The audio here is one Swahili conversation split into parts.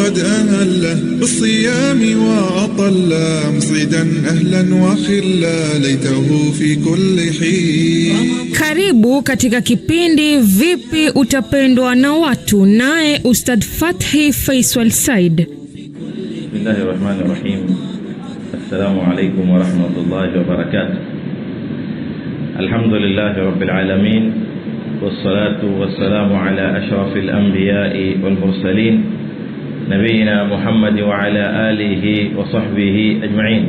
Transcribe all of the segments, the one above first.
قد أهله بالصيام وأطل مصعدا أهلا وخلا ليته في كل حين. Karibu katika kipindi Vipi Utapendwa na Watu, naye Ustadh Fathi Faisal Said. Bismillahirrahmanirrahim. Assalamu alaykum wa rahmatullahi wa barakatuh. Alhamdulillahi rabbil alamin. Wassalatu wassalamu ala ashrafil anbiya'i wal mursalin. Nabiyyina Muhammad wa ala alihi wa sahbihi ajma'in.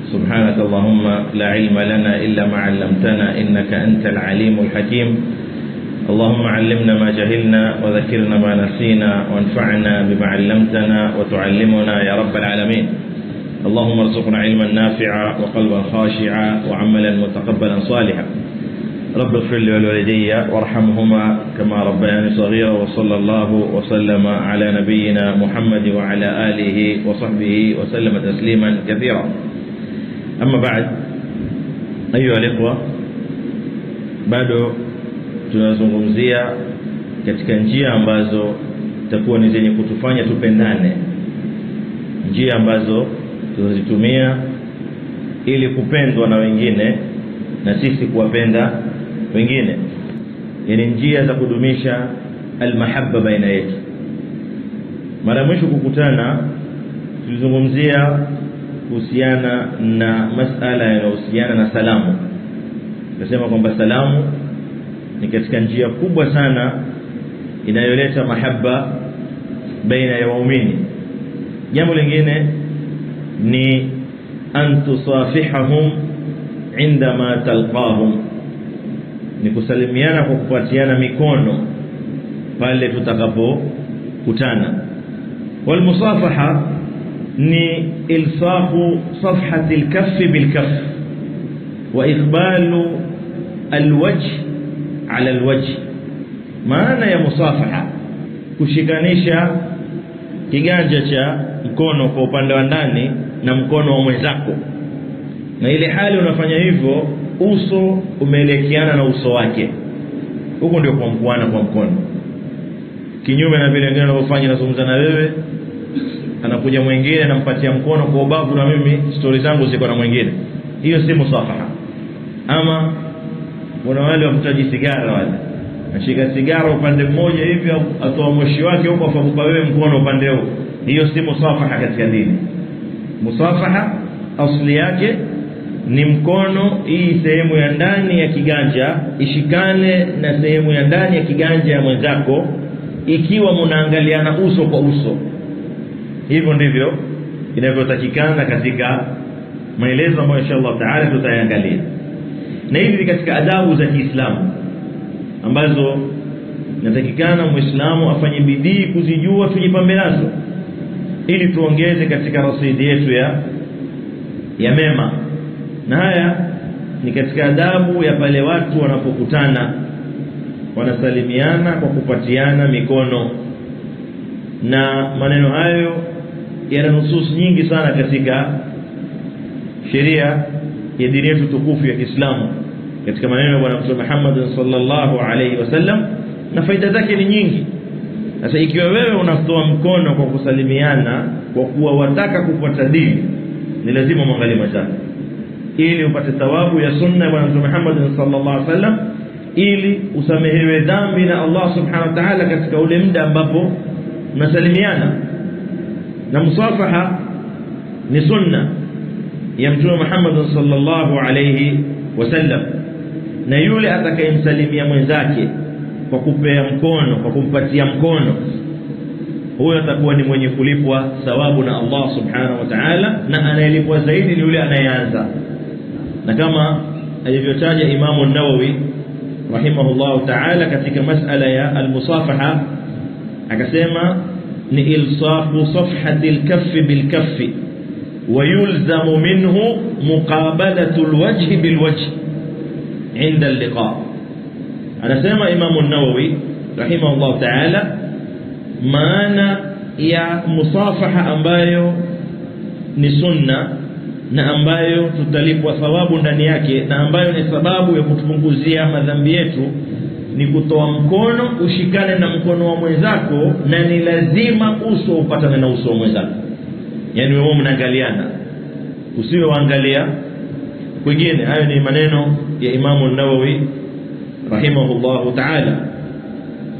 سبحانك اللهم لا علم لنا إلا ما علمتنا إنك أنت العليم الحكيم. اللهم علمنا ما جهلنا وذكرنا ما نسينا وانفعنا بما علمتنا وتعلمنا يا رب العالمين. اللهم ارزقنا علما نافعا وقلبا خاشعا وعملا متقبلا صالحا. رب اغفر لي ولوالدي وارحمهما كما ربياني صغيرا. وصلى الله وسلم على نبينا محمد وعلى آله وصحبه وسلم تسليما كثيرا. Amma baad, ayuha alikhwa, bado tunazungumzia katika njia ambazo takuwa ni zenye kutufanya tupendane, njia ambazo tunazitumia ili kupendwa na wengine na sisi kuwapenda wengine, yani njia za kudumisha almahabba baina yetu. Mara mwisho kukutana tulizungumzia kuhusiana na masala yanayohusiana na salamu. Nasema kwamba salamu ni katika njia kubwa sana inayoleta mahaba baina ya waumini. Jambo lingine ni an tusafihahum indama talqahum, ni kusalimiana kwa kupatiana mikono pale tutakapokutana. Wal musafaha ni ilsaqu safhati al-kaff bil-kaff wa iqbalu al-wajh ala al-wajh. Maana ya musafaha, kushikanisha kiganja cha mkono kwa upande wa ndani na mkono wa mwenzako, na ile hali unafanya hivyo uso umeelekeana na uso wake, huko ndio kuamkuana kwa mkono. Kinyume na vile wengine wanavyofanya, nazungumza na wewe, anakuja mwingine anampatia mkono kwa ubavu na mimi story zangu ziko na mwingine, hiyo si musafaha. Ama kuna wale wamtaji sigara, wale anashika sigara upande mmoja hivi, atoa moshi wake huko afakupa wewe mkono upande huo, hiyo si musafaha katika dini. Musafaha asli yake ni mkono, hii sehemu ya ndani ya kiganja ishikane na sehemu ya ndani ya kiganja ya mwenzako, ikiwa mnaangaliana uso kwa uso. Hivyo ndivyo inavyotakikana katika maelezo ambayo inshallah taala tutayangalia. Na hivi katika adabu za Kiislamu ambazo natakikana Muislamu afanye bidii kuzijua, tujipambe nazo ili tuongeze katika rasidi yetu ya mema. Na haya ni katika adabu ya pale watu wanapokutana, wanasalimiana kwa kupatiana mikono. Na maneno hayo yana nusus nyingi sana katika sheria ya dini yetu tukufu ya Kiislamu, katika maneno ya Bwana Mtume Muhammad sallallahu alaihi wasallam, na faida zake ni nyingi. Sasa ikiwa wewe unatoa mkono kwa kusalimiana kwa kuwa wataka kufuata dini, ni lazima muangalie mazako ili upate thawabu ya sunna ya Bwana Mtume Muhammad sallallahu alaihi wasallam, ili usamehewe dhambi na Allah subhanahu wa ta'ala katika ule muda ambapo nasalimiana. Na musafaha ni sunna ya Mtume Muhammad sallallahu alayhi wasallam, na yule atakayemsalimia mwenzake kwa kupea mkono, kwa kumpatia mkono, huyo atakuwa ni mwenye kulipwa thawabu na Allah subhanahu wa ta'ala, na anayelipwa zaidi ni yule anayeanza. Na kama alivyotaja Imam an-Nawawi rahimahullah ta'ala katika masala ya al-musafaha, akasema ni ilsaqu safhati al-kaff bil-kaff wa yulzamu minhu muqabalatu al-wajh bil-wajh inda al-liqa. Anasema Imam an-Nawawi rahimahullah ta'ala, maana ya musafaha ambayo ni sunna na ambayo tutalipwa thawabu ndani yake, na ambayo ni sababu ya kutupunguzia madhambi yetu, ni kutoa mkono ushikane na mkono wa mwenzako, na ni lazima uso upatane na uso wa mwenzako. Yani wewe mnaangaliana, usiwe waangalia kwingine. Hayo ni maneno ya Imam an-Nawawi rahimahullahu ta'ala.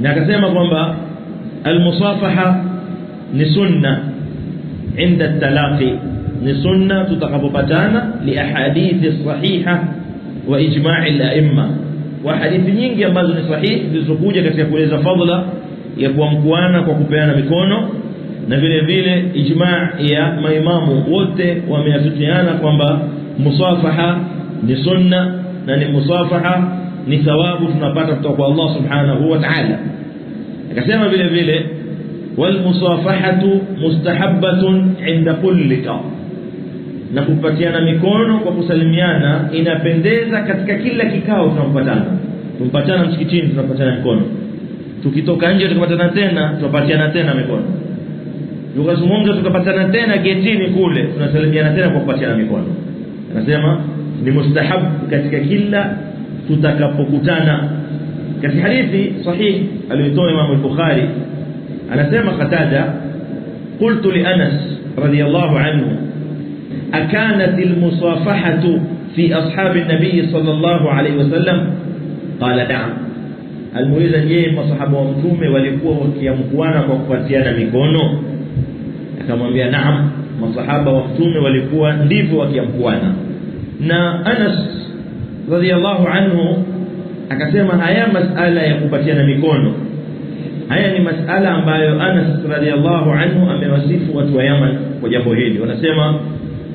Na akasema kwamba al-musafaha ni sunna inda at-talaqi, ni sunna tutakapopatana, li ahadithi sahiha wa ijma'i al-a'imma, wa hadithi nyingi ambazo ni sahihi zilizokuja katika kueleza fadhila ya kuamkuana kwa kupeana mikono, na vile vile ijma' ya maimamu wote wameafikiana kwamba musafaha ni sunna, na ni musafaha ni thawabu tunapata kutoka kwa Allah subhanahu wa ta'ala. Akasema vile vile wal musafahatu mustahabbatun inda kullika, na kupatiana mikono kwa kusalimiana inapendeza katika kila kikao tunampatana msikitini tunapatana mikono, tukitoka nje tukapatana tena tunapatiana tena mikono, tukazungumza tukapatana tena getini kule tunasalimiana tena kwa kupatiana mikono. Anasema ni mustahab katika kila tutakapokutana. Katika hadithi sahih aliyotoa Imam al-Bukhari anasema Qatada, qultu li Anas radiyallahu anhu akanat al-musafahatu fi ashabi an-nabiy sallallahu alayhi wasallam, qala na'am. Alimuuliza, je, masahaba wa mtume walikuwa wakiamkuana kwa kupatiana mikono? Akamwambia na'am, masahaba wa mtume walikuwa ndivyo wakiamkuana. Na Anas radiyallahu anhu akasema haya masala ya kupatiana mikono, haya ni masala ambayo Anas radiyallahu anhu amewasifu watu wa Yaman kwa jambo hili. Wanasema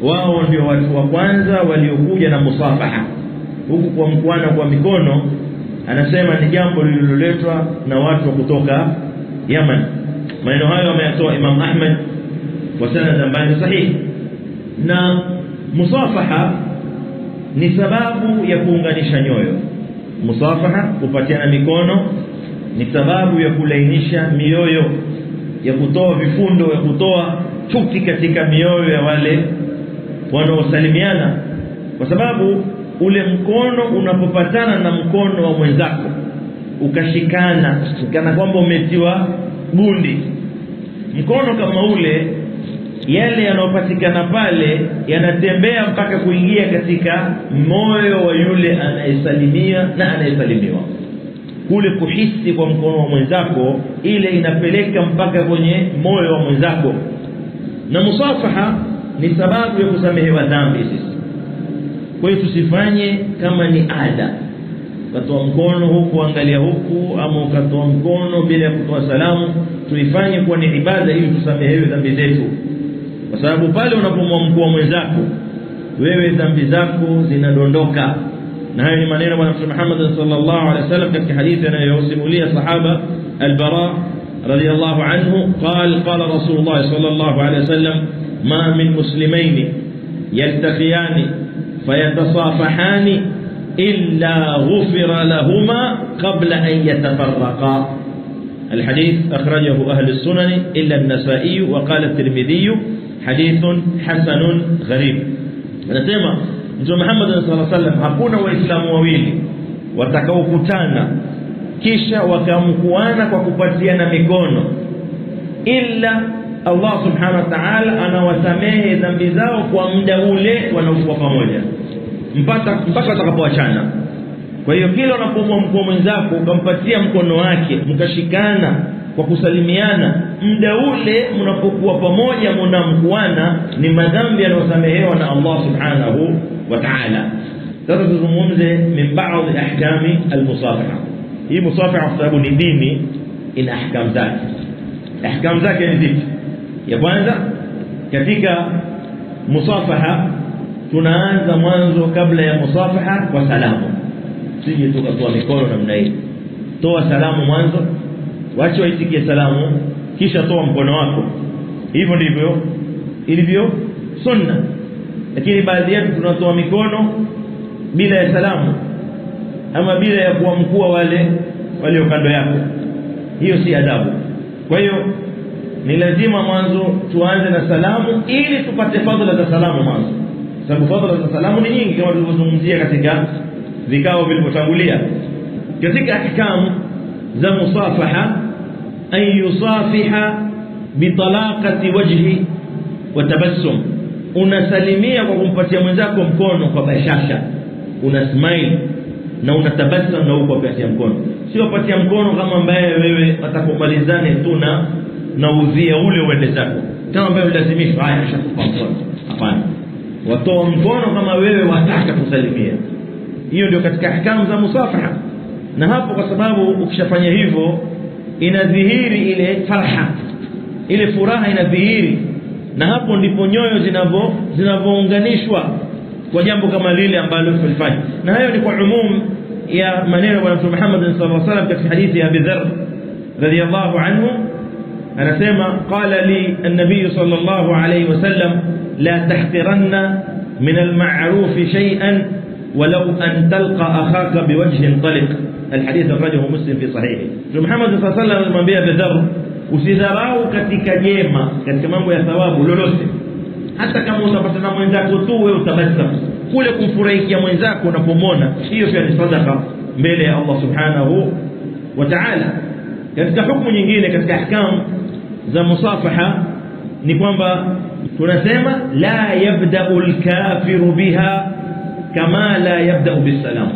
wao ndio watu wa kwanza waliokuja na musafaha, huku kwa mkuana kwa mikono. Anasema ni jambo lililoletwa na watu wa kutoka Yaman. Maneno hayo ameyatoa Imam Ahmad kwa sanad ambayo sahihi. Na musafaha ni sababu ya kuunganisha nyoyo. Musafaha, kupatiana mikono, ni sababu ya kulainisha mioyo, ya kutoa vifundo, ya kutoa chuki katika mioyo ya wale wanaosalimiana, kwa sababu ule mkono unapopatana na mkono wa mwenzako ukashikana kana kwamba umetiwa bundi, mkono kama ule, yale yanayopatikana pale yanatembea mpaka kuingia katika moyo wa yule anayesalimia na anayesalimiwa. Kule kuhisi kwa mkono wa mwenzako, ile inapeleka mpaka kwenye moyo wa mwenzako. Na musafaha ni sababu ya kusamehewa dhambi sisi. Kwa hiyo tusifanye kama ni ada, ukatoa mkono huku angalia huku, ama ukatoa mkono bila ya kutoa salamu. Tuifanye kuwa ni ibada ili tusamehewe dhambi zetu, kwa sababu pale unapomwamkua mwenzako wewe dhambi zako zinadondoka. Na hayo ni maneno ya Mtume Muhammad sallallahu alaihi wasallam katika hadithi anayosimulia sahaba al-Bara radiyallahu anhu, qala Rasulullah sallallahu alaihi wasallam ma min muslimain yaltaqiyani fayatasafahani illa ghufira lahuma qabla an yatafarraqa. الحديث أخرجه أهل السنن إلا النسائي، وقال الترمذي حديث حسن غريب. Anasema Mtume Muhammad sallallahu alaihi wasallam, hakuna waislamu wawili watakaokutana kisha wakamkuana kwa kupatiana mikono illa Allah subhanahu wa ta'ala anawasamehe dhambi zao kwa muda ule wanaokuwa pamoja mpaka watakapoachana. Kwa hiyo kila unapomwamkua mwenzako ukampatia mkono wake mkashikana kwa kusalimiana, muda ule mnapokuwa pamoja mnamkuana, ni madhambi yanayosamehewa na Allah subhanahu wa ta'ala. Sasa tuzungumze min baadhi ahkami al-musafaha. Hii musafaha kwa sababu ni dini, ina ahkam zake. Ahkam zake ni zipi? Ya kwanza, katika musafaha tunaanza mwanzo kabla ya musafaha kwa salamu. Sije tukatoa mikono namna hii. Toa salamu mwanzo, wacha waitikie salamu, kisha toa mkono wako. Hivyo ndivyo ilivyo sunna. Lakini baadhi yetu tunatoa mikono bila ya salamu, ama bila ya kuamkua wale walio kando yako. Hiyo si adabu. Kwa hiyo ni lazima mwanzo tuanze na salamu ili tupate fadhila za salamu mwanzo, sababu fadhila za salamu ni nyingi kama tulivyozungumzia katika vikao vilivyotangulia. katika ahkam za musafaha an yusafiha bitalaqati wajhi wa tabassum, unasalimia kwa kumpatia mwenzako mkono kwa bashasha, una smile na unatabassum na uko kupatia mkono, sio kupatia mkono kama ambaye wewe atakumalizane tu na udhia ule uende zako, kama ambaye lazimishwa haya shakupa mkono. Hapana, watoa mkono kama wewe wataka kusalimia. Hiyo ndio katika ahkamu za musafaha. Na hapo kwa sababu ukishafanya hivyo inadhihiri ile farha, ile furaha inadhihiri, na hapo ndipo nyoyo zinavyounganishwa kwa jambo kama lile ambalo tulifanya. Na hayo ni kwa umum ya maneno ya Mtume Muhammad sallallahu alaihi wasallam katika hadithi ya Abi Dharr radhiyallahu anhu, anasema qala li an-nabiy sallallahu alaihi wasallam la tahqiranna min al-ma'ruf shay'an walau an talqa akhaka biwajhin taliq. الحديث أخرجه مسلم في صحيحه. محمد صلى الله عليه وسلم anamwambia Abi Dharr, usidharau katika jema, katika mambo ya thawabu lolote, hata kama utapata na mwenzako tu wewe utabasamu kule kumfurahikia mwenzako unapomwona, hiyo pia ni sadaka mbele ya Allah subhanahu wa ta'ala. Katika hukumu nyingine katika ahkam za musafaha ni kwamba tunasema la yabda'u al-kafiru biha kama la yabda'u bis-salam.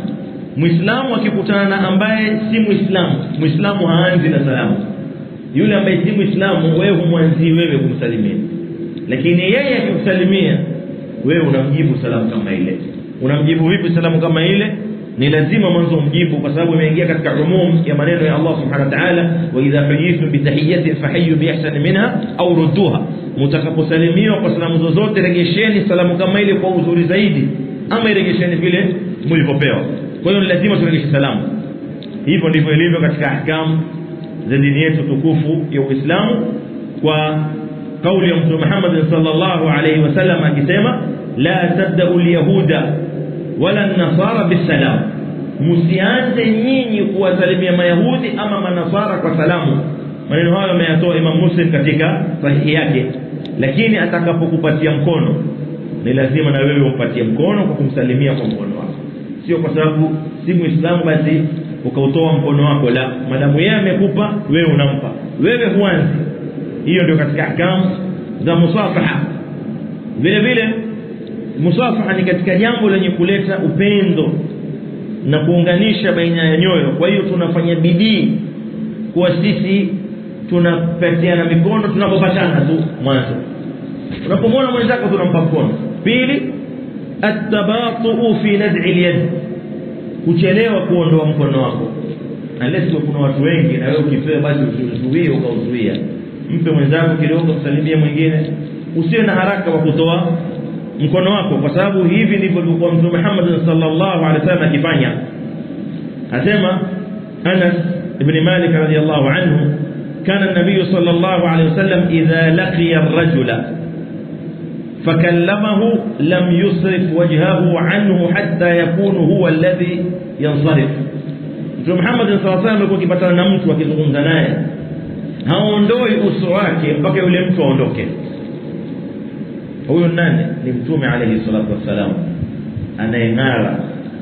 Muislamu akikutana na ambaye si Muislamu haanzi na salamu. Yule ambaye si Muislamu wewe humwanzi wewe kumsalimia, lakini yeye akikusalimia wewe unamjibu salamu kama ile. Unamjibu vipi salamu kama ile? Ni lazima mwanzo mjibu, kwa sababu imeingia katika umum ya maneno ya Allah subhanahu wa ta'ala, wa idha huyitum bi tahiyyatin fahayyu bi ahsani minha au rudduha. Mtakaposalimiwa kwa salamu zozote regesheni salamu kama ile kwa uzuri zaidi, ama iregesheni vile mlivyopewa. Kwa hiyo ni lazima turejeshe salamu. Hivyo ndivyo ilivyo katika ahkam za dini yetu tukufu ya Uislamu, kwa kauli ya Mtume Muhammad sallallahu alayhi wasallam akisema la tabda'u al-yahuda wala an-nasara bis-salam, msianze nyinyi kuwasalimia mayahudi ama manasara kwa salamu. Maneno hayo ameyatoa Imam Muslim katika sahihi yake. Lakini atakapokupatia mkono ni lazima na wewe umpatie mkono kwa kumsalimia kwa mkono wako, sio kwa sababu si Muislamu basi ukautoa mkono wako. La, madamu yeye amekupa wewe unampa, wewe huanzi. Hiyo ndio katika ahkam za musafaha. Vile vile musafaha ni katika jambo lenye kuleta upendo na kuunganisha baina ya nyoyo. Kwa hiyo tunafanya bidii kwa sisi tunapatiana mikono tunapopatana tu. Mwanzo unapomwona mwenzako tunampa mkono. Pili, at-tabatu fi nad'i al-yad, kuchelewa kuondoa mkono wako. Unless kuna watu wengi na wewe ukipewa basi usizuie ukauzuia. Mpe mwenzako kidogo, msalimie mwingine, usiwe na haraka wa kutoa mkono wako, kwa sababu hivi ndivyo alikuwa Mtume Muhammad sallallahu alaihi wasallam akifanya. Asema Anas ibn Malik radhiyallahu anhu, kana an-nabiy sallallahu alaihi wasallam idha laqiya ar-rajula fakallamahu lam yusrif wajhahu anhu hatta yakunu huwa alladhi yansarif. Mtume Muhammad sallallahu alaihi wasallam alikuwa akipatana na mtu akizungumza naye haondoi uso wake mpaka yule mtu aondoke. Huyo nani? Ni Mtume alayhi salatu wasalam, anayeng'ara,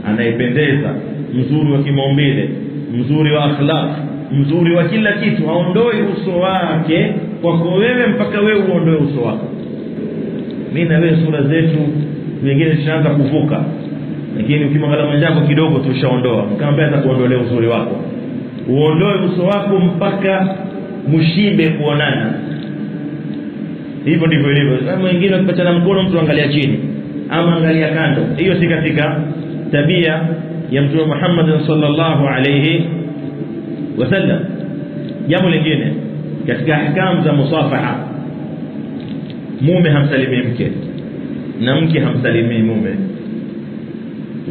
anayependeza, mzuri wa kimaumbile, mzuri wa akhlaq, mzuri wa kila kitu. Haondoi uso wake kwako wewe mpaka wewe uondoe uso wako. Mimi na wewe sura zetu nyingine zishaanza kuvuka, lakini ukimwangalia mwenzako kidogo tushaondoa. Mkamwambia atakuondolea uzuri wako, uondoe uso wako mpaka mshibe kuonana. Hivyo ndivyo ilivyo. Kama wengine wakipatana mkono mtu angalia chini ama angalia kando, hiyo si katika tabia ya Mtume Muhammad sallallahu alayhi wasallam. Jambo lingine katika ahkam za musafaha, mume hamsalimii mke na mke hamsalimii mume.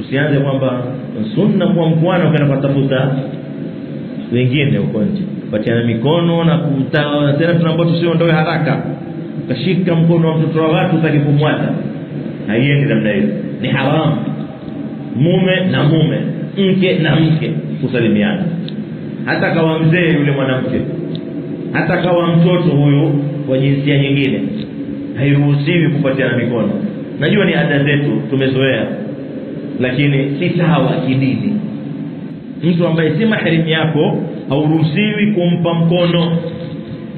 Usianze kwamba sunna kwa mkwana ukaenda kutafuta wengine huko nje, patiana mikono na kutana tena. Tunaomba tusiondoe haraka, kashika mkono wa mtoto wa watu utakipomwata, haiendi namna hiyo. Ni haramu mume na mume, mke na mke kusalimiana, hata kawa mzee yule mwanamke, hata kawa mtoto huyo wa jinsia nyingine, hairuhusiwi kupatiana mikono. Najua ni ada zetu tumezoea, lakini si sawa kidini. mtu ambaye si mahrim yako hauruhusiwi kumpa mkono.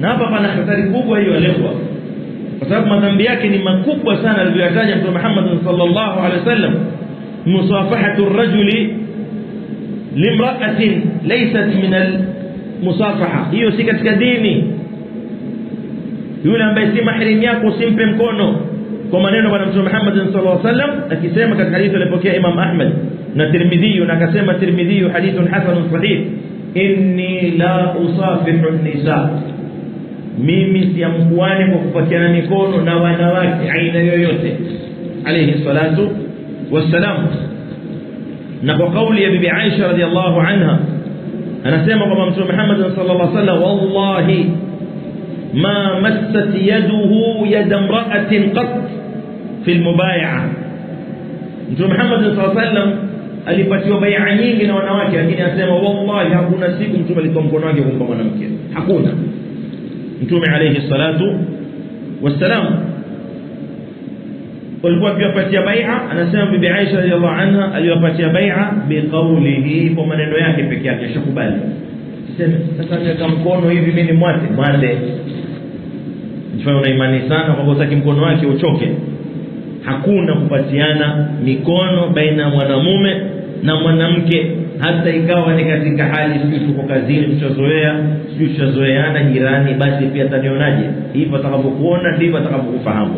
Na hapa pana hatari kubwa hiyo alekwa, kwa sababu madhambi yake ni makubwa sana aliyotaja Mtume Muhammad sallallahu alaihi wasallam. Musafahatu ar-rajuli limra'atin laysat min al-musafaha, hiyo si katika dini. Yule ambaye si mahrim yako usimpe mkono, kwa maneno bwana Mtume Muhammad sallallahu alaihi wasallam akisema katika hadithi aliyopokea Imam Ahmad na Tirmidhi, na akasema Tirmidhi hadithun hasanun sahih, inni la usafihu an-nisa, mimi siamkuani kwa kupatiana mikono na wanawake aina yoyote, alayhi salatu wassalam. Na kwa kauli ya bibi Aisha radhiallahu anha anasema kwamba Mtume Muhammad sallallahu alaihi wasallam, wallahi ma massat yaduhu yada imra'atin qat fi al-mubay'ah. Mtume Muhammad sallallahu alaihi wasallam alipatiwa bai'a nyingi na wanawake, lakini anasema wallahi hakuna siku mtume alitoa mkono wake kumpa mwanamke, hakuna. Mtume alayhi salatu wassalam walikuwa akiwapatia bai'a, anasema bibi Aisha radhiallahu anha aliwapatia bai'a biqaulihi, kwa maneno yake pekee yake shakubali. Sasa niweka mkono hivi mimi mwate mwande, mfano una imani sana kwa utaki mkono wake uchoke. Hakuna kupatiana mikono baina ya mwanamume na mwanamke, hata ikawa ni katika hali sisi tuko kazini mchozoea, sisi tuzoeana jirani, basi pia tanionaje hivyo, atakapokuona ndivyo atakapokufahamu,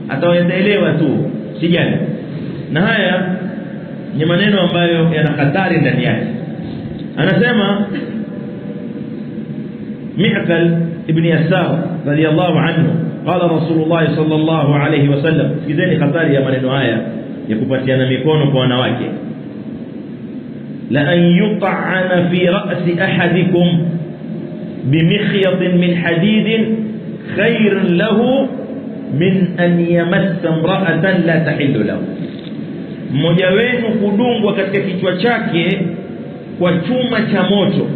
ataelewa tu, sijani. Na haya ni maneno ambayo yana hatari ndani yake. Anasema Mi'qal ibn Yasar radiyallahu anhu, qala Rasulullah sallallahu alayhi wasallam, kideni hatari ya maneno haya ya kupatiana mikono kwa wanawake, la an yut'ana fi ra'si ahadikum bimikhyat min hadid khairun lahu min an yamassa imra'atan la tahillu lahu, mmoja wenu kudungwa katika kichwa chake kwa chuma cha moto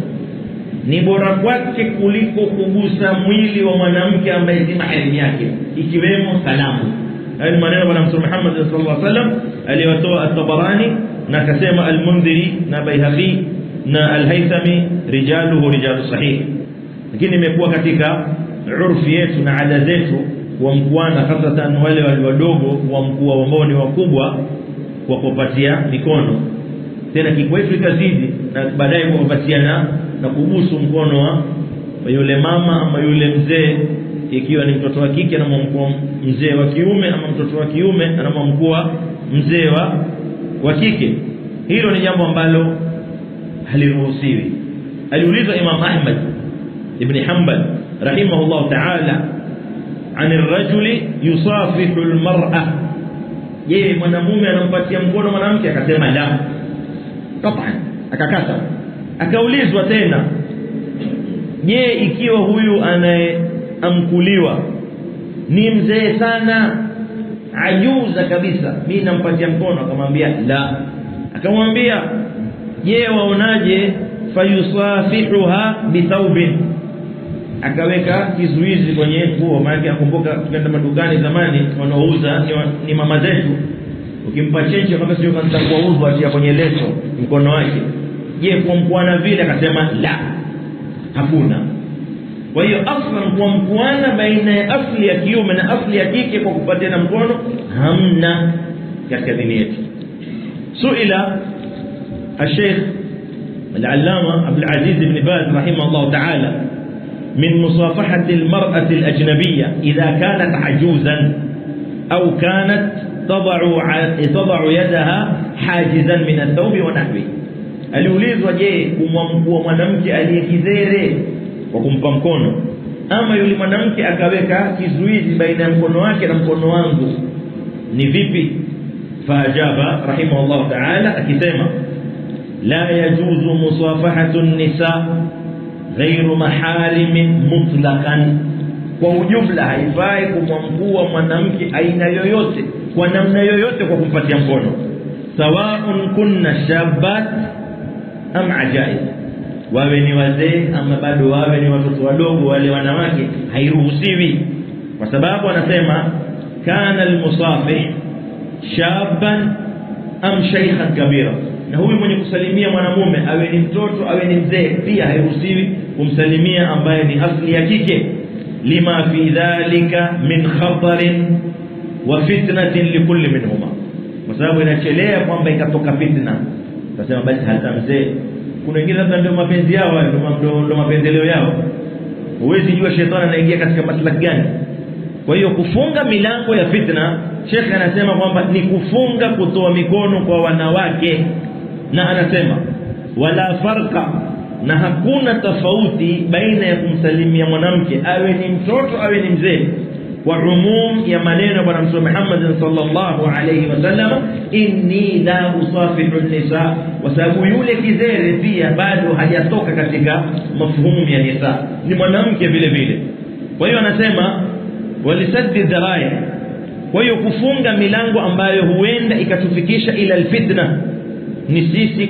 ni bora kwake kuliko kugusa mwili wa mwanamke ambaye si mahrim yake, ikiwemo salamu. Haya maneno bwana Mtume Muhammad sallallahu alaihi wasallam aliyotoa at-Tabarani, na akasema al-Mundhiri na Baihaqi na al-Haythami rijaluhu rijalu sahih. Lakini imekuwa katika urfi yetu na ada zetu wa mkuana, hasatan wale wadogo wa mkua ambao ni wakubwa, kwa kupatia mikono, tena kikwetu ikazidi, na baadaye kupatiana na kubusu mkono wa yule mama ama yule mzee, ikiwa ni mtoto wa kike na mkuu mzee wa kiume, ama mtoto wa kiume na mkuu mzee wa kike. Hilo ni jambo ambalo haliruhusiwi. Aliulizwa Imam Ahmad ibn Hanbal rahimahullah ta'ala عن الرجل يصافح المرأة, je, mwanamume anampatia mkono mwanamke? Akasema la, qat'an, akakata. Akaulizwa tena, je, ikiwa huyu anayeamkuliwa ni mzee sana, ajuza kabisa, mimi nampatia mkono? Akamwambia la. Akamwambia, je, waonaje fayusafihuha bithawbin, akaweka kizuizi kwenye nguo. Maana nakumbuka tukienda madukani zamani wanaouza ni mama zetu, ukimpa chenche kama sio kanza kuuza atia kwenye leso mkono wake. Je, kwa mkuana vile? Akasema la, hakuna. Kwa hiyo aslan kwa mkuana baina ya asli ya kiume na asli ya kike kwa kupatiana mkono hamna katika dini yetu. Suila الشيخ العلامة عبد العزيز بن باز رحمه الله تعالى من مصافحة المرأة الأجنبية إذا كانت عجوزا أو كانت تضع يدها حاجزا من الثوب ونحوه. aliulizwa, je, kumwamkua mwanamke aliyekizere kwa kumpa mkono, ama yule mwanamke akaweka kizuizi baina ya mkono wake na mkono wangu, ni vipi? Faajaba rahimahullah ta'ala akisema, la yajuzu musafahatu an-nisa ghairu maharimin mutlaqan, kwa ujumla haifai kumwamkua mwanamke aina yoyote kwa namna yoyote kwa kumpatia mkono, sawaun kunna shabat am ajaiz, wawe ni wazee ama bado wawe ni watoto wadogo, wale wanawake hairuhusiwi. Kwa sababu anasema kana al-musafih shaban am shaykhan kabira, Na huyu mwenye kusalimia mwanamume awe ni mtoto awe ni mzee pia hairuhusiwi kumsalimia ambaye ni asli ya kike, lima fi dhalika min khatarin wa fitnatin likulli minhuma, kwa sababu inachelea kwamba ikatoka fitna. Tasema basi hata mzee, kuna wengine labda ndio mapenzi yao, ndio mapendeleo yao, huwezi jua shetani anaingia katika maslahi gani. Kwa hiyo kufunga milango ya fitna, Sheikh anasema kwamba ni kufunga kutoa mikono kwa wanawake, na anasema wala farqa, na hakuna tofauti baina ya kumsalimia mwanamke awe ni mtoto awe ni mzee, kwa umum ya maneno bwana Mtume Muhammad sallallahu alayhi wasallam, inni la usafihu nisa, kwa sababu yule kizere pia bado hajatoka katika mafhumu ya nisa, ni mwanamke vile vile. Kwa hiyo anasema walisaddi dharai, kwa hiyo kufunga milango ambayo huenda ikatufikisha ila alfitna ni sisi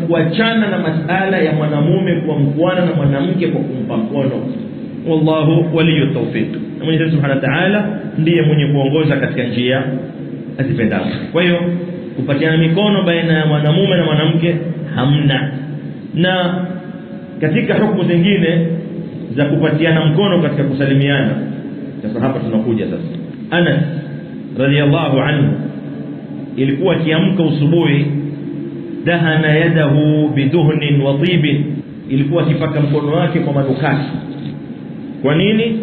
kuachana na masala ya mwanamume kwa mkwana na mwanamke kwa kumpa mkono. Wallahu waliyu tawfiq, na Mwenyezi Subhanahu wa Ta'ala ndiye mwenye kuongoza katika njia azipendazo. Kwa hiyo kupatiana mikono baina ya mwanamume na mwanamke hamna. Na katika hukumu zingine za kupatiana mkono katika kusalimiana, sasa hapa tunakuja sasa. Anas radiyallahu anhu ilikuwa kiamka usubuhi, dahana yadahu biduhnin wa tibin, ilikuwa akipaka mkono wake kwa manukato. Kwa nini?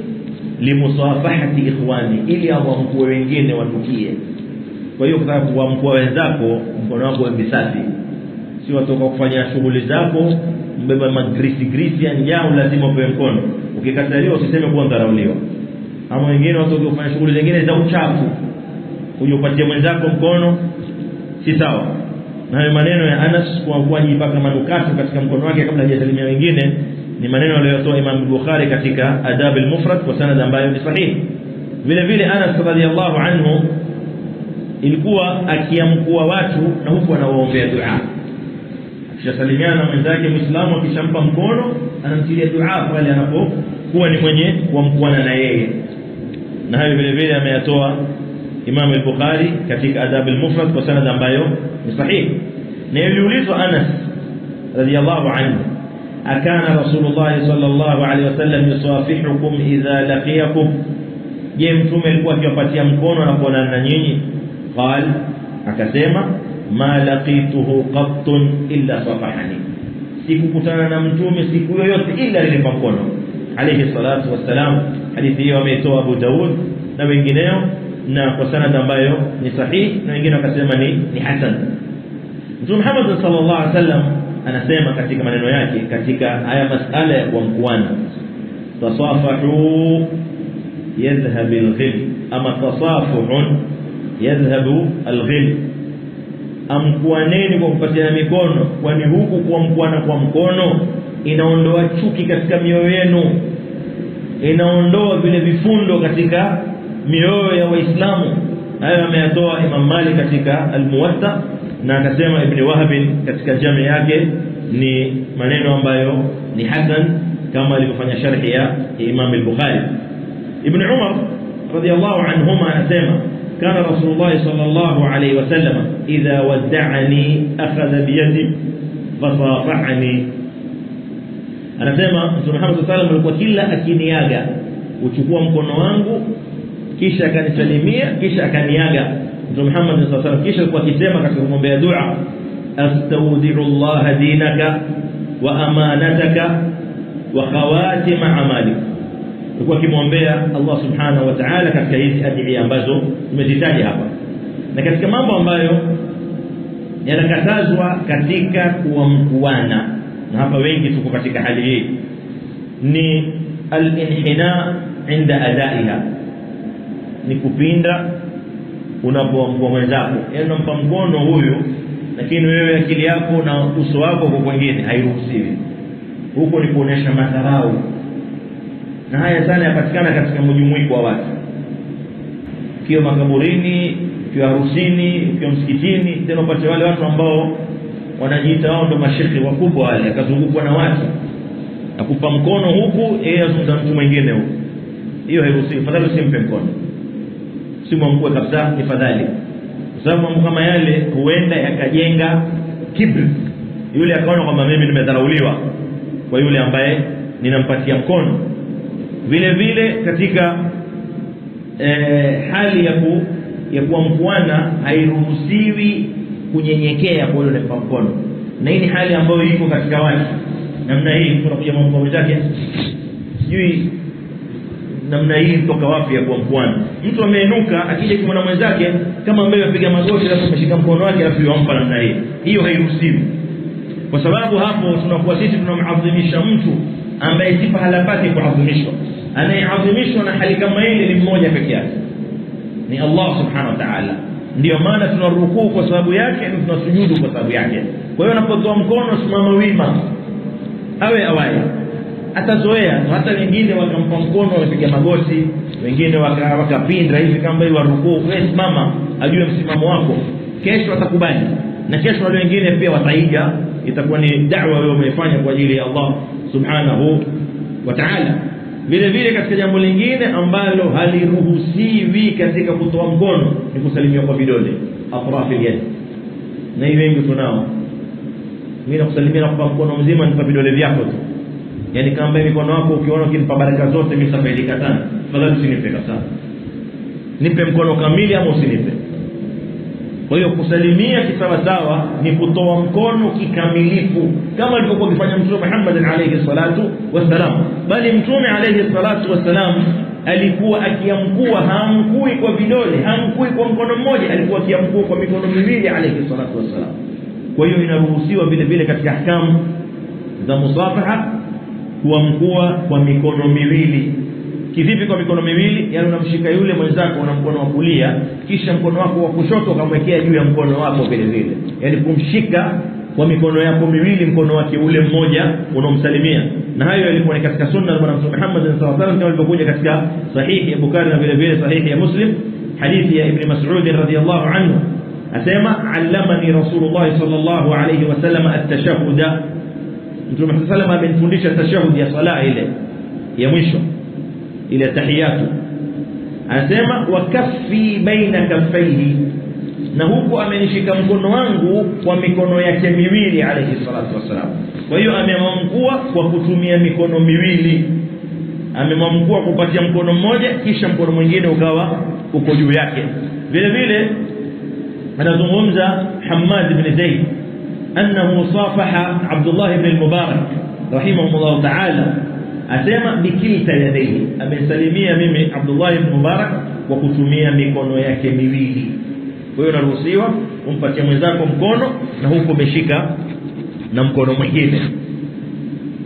Limusafahati ikhwani, ili awamkue wengine wanukie. Kwa hiyo kutaka kuwamkua wenzako, mkono wako uwe safi, si watoka kufanya shughuli zako mbeba magrisi ya njao lazima upewe mkono. Ukikataliwa usiseme kuwa dharauliwa. Ama wengine watoka kufanya shughuli zingine za uchafu, uje upatie mwenzako mkono, si sawa. Na hayo maneno ya Anas kwa kujipaka manukato katika mkono wake kabla hajasalimia wengine ni maneno aliyotoa Imam Bukhari katika Adab al-Mufrad kwa sanad ambayo ni sahihi. Vile vile Anas radhiyallahu anhu ilikuwa akiamkua watu na huku anawaombea dua. Akishasalimiana na mwenzake Muislamu, akishampa mkono anamtilia dua pale anapokuwa ni mwenye kuamkuana na yeye. Na hayo vile vile ameyatoa Imam al-Bukhari katika Adab al-Mufrad kwa sanad ambayo ni sahihi. Na yuliulizwa Anas radhiyallahu anhu, akana Rasulullah sallallahu alaihi wasallam yusafihukum idha laqiyakum, je, mtume alikuwa akiwapatia mkono anapoonana na nyinyi? Qal, akasema ma laqituhu qattun illa safahani, sikukutana na mtume siku yoyote ila nilimpa mkono alayhi salatu wassalam. Hadithi hiyo ameitoa Abu Daud na wengineo na kwa sanad ambayo ni sahihi, na wengine wakasema ni hasan. Mtume Muhammad sallallahu alaihi wasallam anasema katika maneno yake katika haya masala ya kuamkuana, tasafahu yadhhab al-ghil, ama tasafuhun yadhhabu al-ghil, amkuaneni kwa kupatiana mikono, kwani huku kuamkuana kwa mkono inaondoa chuki katika mioyo yenu, inaondoa vile vifundo katika mioyo ya Waislamu. Hayo ameyatoa Imam Malik katika Al-Muwatta, na akasema Ibn Wahab katika jami yake ni maneno ambayo ni hasan kama alivyofanya sharhi ya Imam al-Bukhari. Ibn Umar radiyallahu anhuma anasema kana Rasulullah sallallahu alayhi wasallam idha wadda'ani akhadha bi yadi fasafahani, anasema Mtume Muhammad sallallahu alayhi wasallam alikuwa kila akiniaga uchukua mkono wangu kisha akanisalimia kisha akaniaga. Mtume Muhammad sallallahu alayhi wasallam kisha alikuwa akisema katika kumwombea dua, astaudi'u Allah dinaka wa amanataka wa khawatim a'malik, alikuwa akimwombea Allah subhanahu wa ta'ala katika hizi adhiya ambazo tumezitaja hapa. Na katika mambo ambayo yanakatazwa katika kuamkuana, na hapa wengi tuko katika hali hii, ni al-inhina inda adaiha, ni kupinda unapoamkua mwenzako. Yaani unampa mkono huyu, lakini wewe akili yako na uso wako kwa kwingine, hairuhusiwi. Huko ni kuonesha madharau, na haya sana yapatikana katika mjumuiko wa watu, ukiwa makaburini, ukiwa harusini, ukiwa msikitini. Tena upate wale watu ambao wanajiita wao ndo mashekhi wakubwa wale, akazungukwa na watu akupa mkono huku, yeye azungumza mtu mwingine huku. Hiyo hairuhusiwi. Fadhali usimpe mkono, simwamkue kabisa, ni fadhali, kwa sababu mambo kama yale huenda yakajenga kibri. Yule akaona kwamba mimi nimedharauliwa kwa yule ambaye ninampatia mkono. Vile vile katika hali ya kuwa mkuana hairuhusiwi kunyenyekea kwa yule anayempa mkono. Na hii ni hali ambayo iko katika watu namna hii. Mtu anakuja mkono wake sijui namna hii kutoka wapi ya kuwa mkuana. Mtu ameinuka akija kumwona mwenzake kama ambaye apiga magoti alafu ameshika mkono wake alafu yompa namna hii, hiyo hairuhusiwi. Kwa sababu hapo tunakuwa sisi tunamadhimisha mtu ambaye si pahala pake kuadhimishwa. Anayeadhimishwa na hali kama ile ni mmoja pekee yake, ni Allah subhanahu wa ta'ala. Ndio maana tunarukuu kwa sababu yake na tunasujudu kwa sababu yake. Kwa hiyo unapotoa mkono simama wima, awaye atazoea. Hata wengine wakampa mkono wamepiga magoti, wengine wakapinda hivi kama hiyo rukuu. Wewe simama, ajue msimamo wako, kesho atakubali na kesho wale wengine pia wataiga. Itakuwa ni da'wa wewe umefanya kwa ajili ya Allah subhanahu wa ta'ala. Vile vile katika jambo lingine ambalo haliruhusiwi katika kutoa mkono ni kusalimia kwa vidole, atrafi yad. Na hivi wengi tunao, mimi nakusalimia kwa mkono mzima ni kwa vidole vyako tu. Yani kama mikono wako ukiona ukinipa baraka zote mimi safaidika sana, fadhali usinipe sana, nipe mkono kamili ama usinipe. Kwa hiyo kusalimia kisawasawa ni kutoa mkono kikamilifu kama alivyokuwa akifanya Mtume Muhammad alayhi salatu wasalam. Bali Mtume alayhi salatu wasalam alikuwa akiamkua, haamkui kwa vidole, haamkui kwa mkono mmoja, alikuwa akiamkua kwa mikono miwili alayhi salatu wasalam. Kwa hiyo inaruhusiwa vile vile katika ahkamu za musafaha kuamkua kwa mikono miwili. Kivipi kwa mikono miwili? Yani unamshika yule mwenzako na mkono wa kulia, kisha mkono wako wa kushoto ukamwekea juu ya mkono wako vile vile. Yani kumshika kwa mikono yako miwili mkono wake ule mmoja unomsalimia. Na hayo yalikuwa ni katika sunna za Mtume Muhammad sallallahu alaihi wasallam kama ilivyokuja katika sahihi ya Bukhari na vile vile sahihi ya Muslim, hadithi ya Ibn Mas'ud radhiyallahu anhu asema allamani Rasulullah sallallahu alaihi wasallam at-tashahhud. Mtume sallallahu alaihi wasallam amenifundisha tashahhud ya sala ile ya mwisho, ile tahiyatu. Anasema wa kaffi baina kaffaihi, na huko amenishika mkono wangu kwa mikono yake miwili alayhi salatu wasalam. Kwa hiyo amemamkua kwa kutumia mikono miwili, amemamkua kupatia mkono mmoja kisha mkono mwingine ukawa uko juu yake. Vile vile anazungumza Hammad ibn Zaid annahu safaha Abdullah ibn al-Mubarak rahimahullah ta'ala, asema bikilta yadayhi, amesalimia mimi Abdullah ibn Mubarak kwa kutumia mikono yake miwili. Kwa hiyo unaruhusiwa umpatie mwenzako mkono na huko umeshika na mkono mwingine,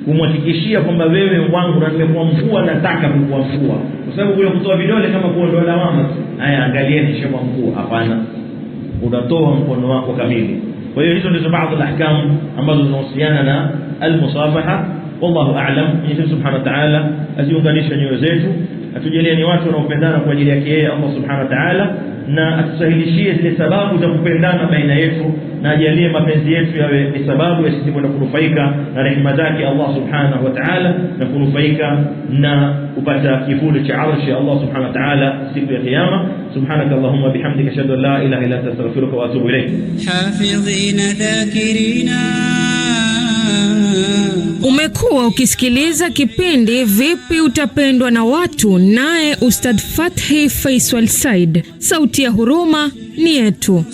kumhakikishia kwamba wewe wangu na nimekuamkua, nataka kukuamkua. Kwa sababu kule kutoa vidole kama kuondoa lawama, haya angalieni shema mkuu, hapana, unatoa mkono wako kamili. Kwa hiyo hizo ndizo baadhi ya ahkamu ambazo zinahusiana na al-musafaha. Wallahu a'lam. Mwenyezi Subhanahu wa Ta'ala aziunganishe nyoyo zetu, atujalie ni watu wanaopendana kwa ajili yake yeye Allah Subhanahu wa Ta'ala, na atusahilishie zile sababu za kupendana baina yetu, na ajalie mapenzi yetu yawe ni sababu ya sisi kwenda kunufaika na rehema zake Allah Subhanahu wa Ta'ala, na kunufaika na kupata kivuli cha arshi Allah Subhanahu wa Ta'ala siku ya kiyama. Subhanakallahumma bihamdika ashhadu an la ilaha illa anta astaghfiruka wa atubu ilayk. Hafidhina dhakirina. Umekuwa ukisikiliza kipindi Vipi Utapendwa na Watu, naye Ustadh Fathi Faisal Said. Sauti ya huruma ni yetu.